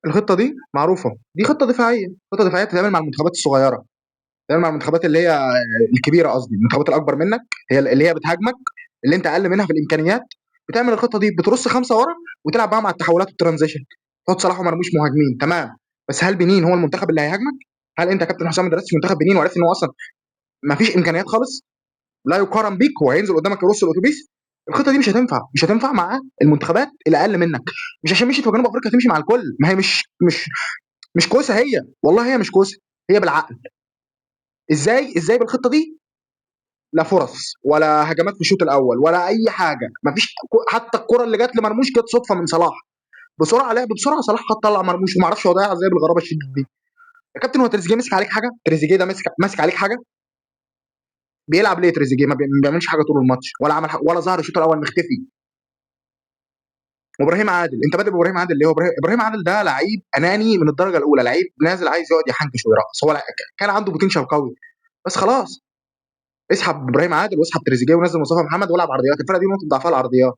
الخطه دي معروفه، دي خطه دفاعيه، خطه دفاعيه بتتعمل مع المنتخبات الصغيره، بتتعمل مع المنتخبات اللي هي الكبيره، قصدي المنتخبات الاكبر منك، هي اللي هي بتهاجمك، اللي انت اقل منها في الامكانيات. بتعمل الخطه دي، بترص خمسه ورا وتلعب بقى مع التحولات والترانزيشن، تحط صلاح ومرموش مهاجمين، تمام. بس هل بنين هو المنتخب اللي هيهاجمك؟ هل انت كابتن حسام ما درستش منتخب بنين وعرفت ان هو اصلا ما فيش امكانيات خالص، لا يقارن بيك، هو هينزل قدامك يرص الاتوبيس؟ الخطه دي مش هتنفع مع المنتخبات اللي اقل منك. مش عشان مشيت في جنوب افريقيا تمشي مع الكل، ما هي مش كوسه، هي والله هي مش كوسه، هي بالعقل. ازاي بالخطه دي؟ لا فرص ولا هجمات في الشوط الاول ولا اي حاجه، مفيش. حتى الكره اللي جت لمرموش جت صدفه من صلاح، بسرعه لعب بسرعه، صلاح خد طلع مرموش وما اعرفش هو ضيع ازاي بالغرابه الشديده دي. يا كابتن هو تريزيجيه مسك عليك حاجه؟ تريزيجيه ده ماسك عليك حاجه؟ بيلعب ليه تريزيجيه؟ ما بيعملش حاجه طول الماتش، ولا عمل حاجة، ولا ظهر الشوط الاول مختفي. وابراهيم عادل، انت بادئ بابراهيم عادل ليه؟ ابراهيم عادل ده لعيب اناني من الدرجه الاولى، لعيب نازل عايز يقعد يحنكش ويرقص، هو كان عنده بوتنشال قوي، بس خلاص. اسحب ابراهيم عادل واسحب تريزيجيه ونزل مصطفى محمد والعب عرضيات، الفرقه دي نقطه ضعفها العرضيات.